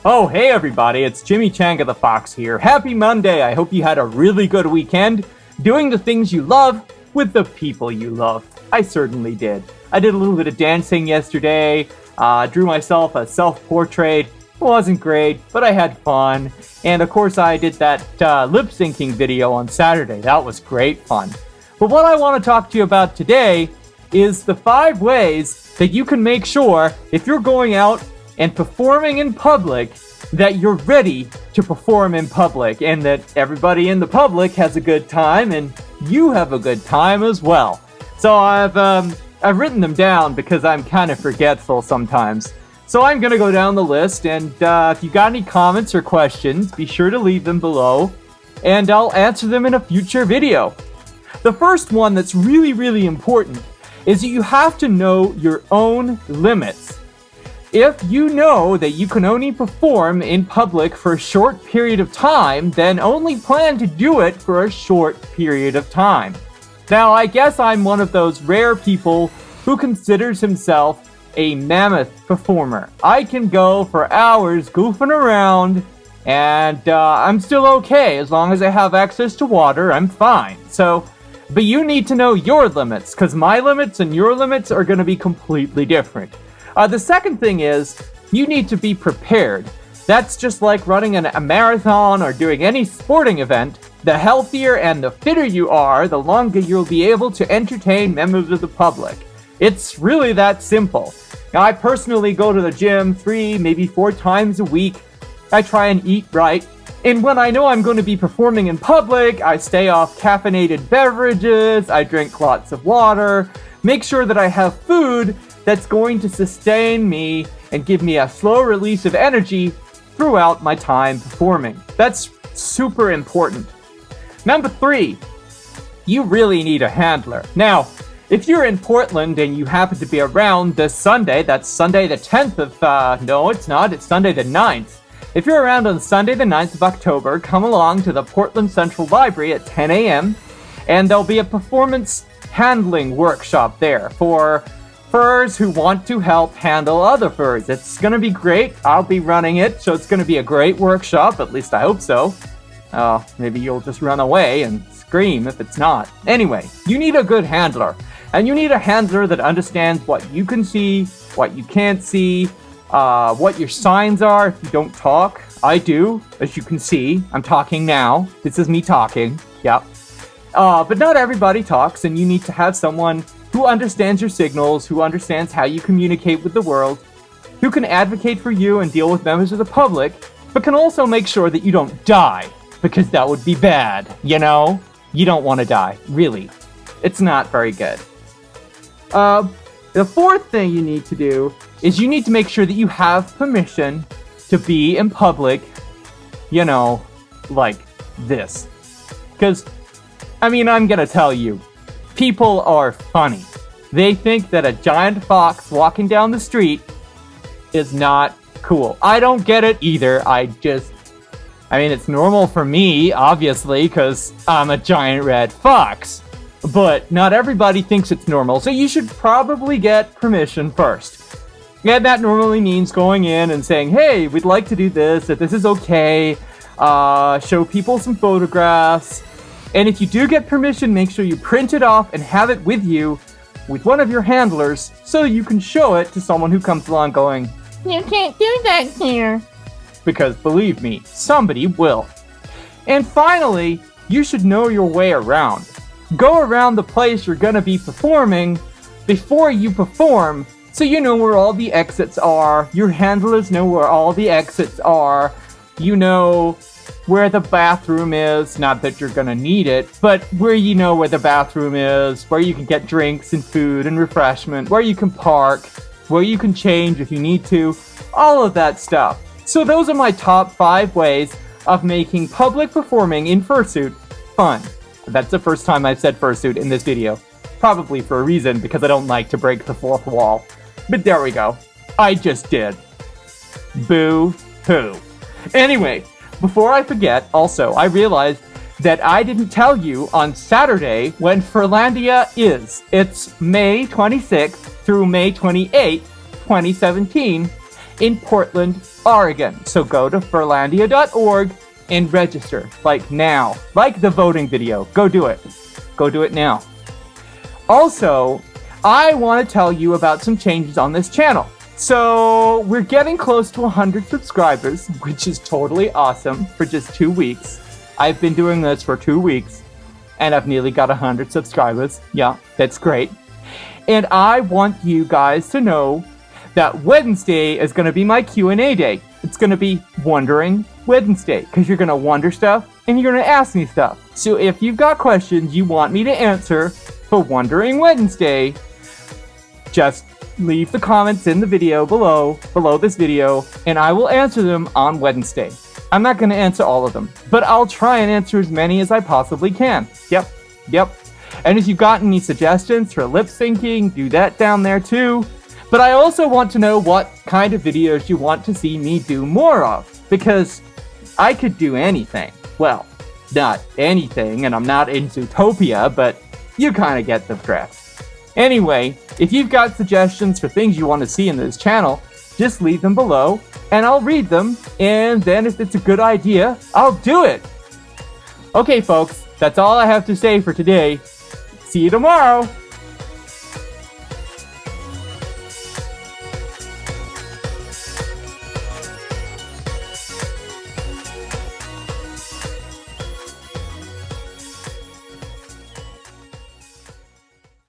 Oh, hey everybody, it's Jimmy Changa the Fox here. Happy Monday! I hope you had a really good weekend, doing the things you love with the people you love. I certainly did. I did a little bit of dancing yesterday, drew myself a self-portrait. It wasn't great, but I had fun. And of course I did that lip-syncing video on Saturday. That was great fun. But what I want to talk to you about today is the 5 ways that you can make sure, if you're going out and performing in public, that you're ready to perform in public and that everybody in the public has a good time and you have a good time as well. So I've written them down because I'm kind of forgetful sometimes. So I'm gonna go down the list, and if you got any comments or questions, be sure to leave them below and I'll answer them in a future video. The first one that's really important is that you have to know your own limits. If you know that you can only perform in public for a short period of time, then only plan to do it for a short period of time. Now, I guess I'm one of those rare people who considers himself a mammoth performer. I can go for hours goofing around, and I'm still okay. As long as I have access to water, I'm fine. But you need to know your limits, because my limits and your limits are going to be completely different. The second thing is, you need to be prepared. That's just like running a marathon or doing any sporting event. The healthier and the fitter you are, the longer you'll be able to entertain members of the public. It's really that simple. Now, I personally go to the gym 3, maybe 4 times a week. I try and eat right. And when I know I'm going to be performing in public, I stay off caffeinated beverages, I drink lots of water, make sure that I have food that's going to sustain me and give me a slow release of energy throughout my time performing. That's super important. Number 3, you really need a handler. Now, if you're in Portland and you happen to be around this Sunday, that's Sunday the 10th of, no it's not, it's Sunday the 9th. If you're around on Sunday the 9th of October, come along to the Portland Central Library at 10 a.m. and there'll be a performance handling workshop there for furs who want to help handle other furs. It's gonna be great. I'll be running it, so it's gonna be a great workshop, at least I hope so. Maybe you'll just run away and scream if it's not. Anyway, you need a good handler. And you need a handler that understands what you can see, what you can't see, what your signs are if you don't talk. I do, as you can see. I'm talking now. This is me talking. Yep. But not everybody talks, and you need to have someone who understands your signals, who understands how you communicate with the world, who can advocate for you and deal with members of the public, but can also make sure that you don't die, because that would be bad, you know? You don't want to die, really. It's not very good. The 4th thing you need to do is you need to make sure that you have permission to be in public, you know, like this. Because, I mean, I'm gonna tell you, people are funny. They think that a giant fox walking down the street is not cool. I don't get it either. I mean, it's normal for me, obviously, because I'm a giant red fox. But not everybody thinks it's normal, so you should probably get permission first. And that normally means going in and saying, hey, we'd like to do this, that this is okay, show people some photographs. And if you do get permission, make sure you print it off and have it with you with one of your handlers so you can show it to someone who comes along going, you can't do that here. Because believe me, somebody will. And finally, you should know your way around. Go around the place you're gonna be performing before you perform so you know where all the exits are. Your handlers know where all the exits are. You know where the bathroom is, not that you're gonna need it, but where you know where the bathroom is, where you can get drinks and food and refreshment, where you can park, where you can change if you need to, all of that stuff. So those are my top 5 ways of making public performing in fursuit fun. That's the first time I've said fursuit in this video. Probably for a reason, because I don't like to break the 4th wall. But there we go. I just did. Boo-hoo. Anyway, before I forget, also, I realized that I didn't tell you on Saturday when Furlandia is. It's May 26th through May 28th, 2017. in Portland, Oregon. So go to furlandia.org and register, like now. Like the voting video. Go do it. Go do it now. Also, I want to tell you about some changes on this channel. So we're getting close to 100 subscribers, which is totally awesome for just 2 weeks. I've been doing this for 2 weeks, and I've nearly got 100 subscribers. Yeah, that's great. And I want you guys to know that Wednesday is going to be my Q&A day. It's going to be Wondering Wednesday, because you're going to wonder stuff, and you're going to ask me stuff. So if you've got questions you want me to answer for Wondering Wednesday, just leave the comments in the video below this video, and I will answer them on Wednesday. I'm not going to answer all of them, but I'll try and answer as many as I possibly can. Yep. And if you've got any suggestions for lip syncing, do that down there too. But I also want to know what kind of videos you want to see me do more of, because I could do anything. Well, not anything, and I'm not in Zootopia, but you kind of get the drift. Anyway, if you've got suggestions for things you want to see in this channel, just leave them below, and I'll read them, and then if it's a good idea, I'll do it! Okay folks, that's all I have to say for today. See you tomorrow!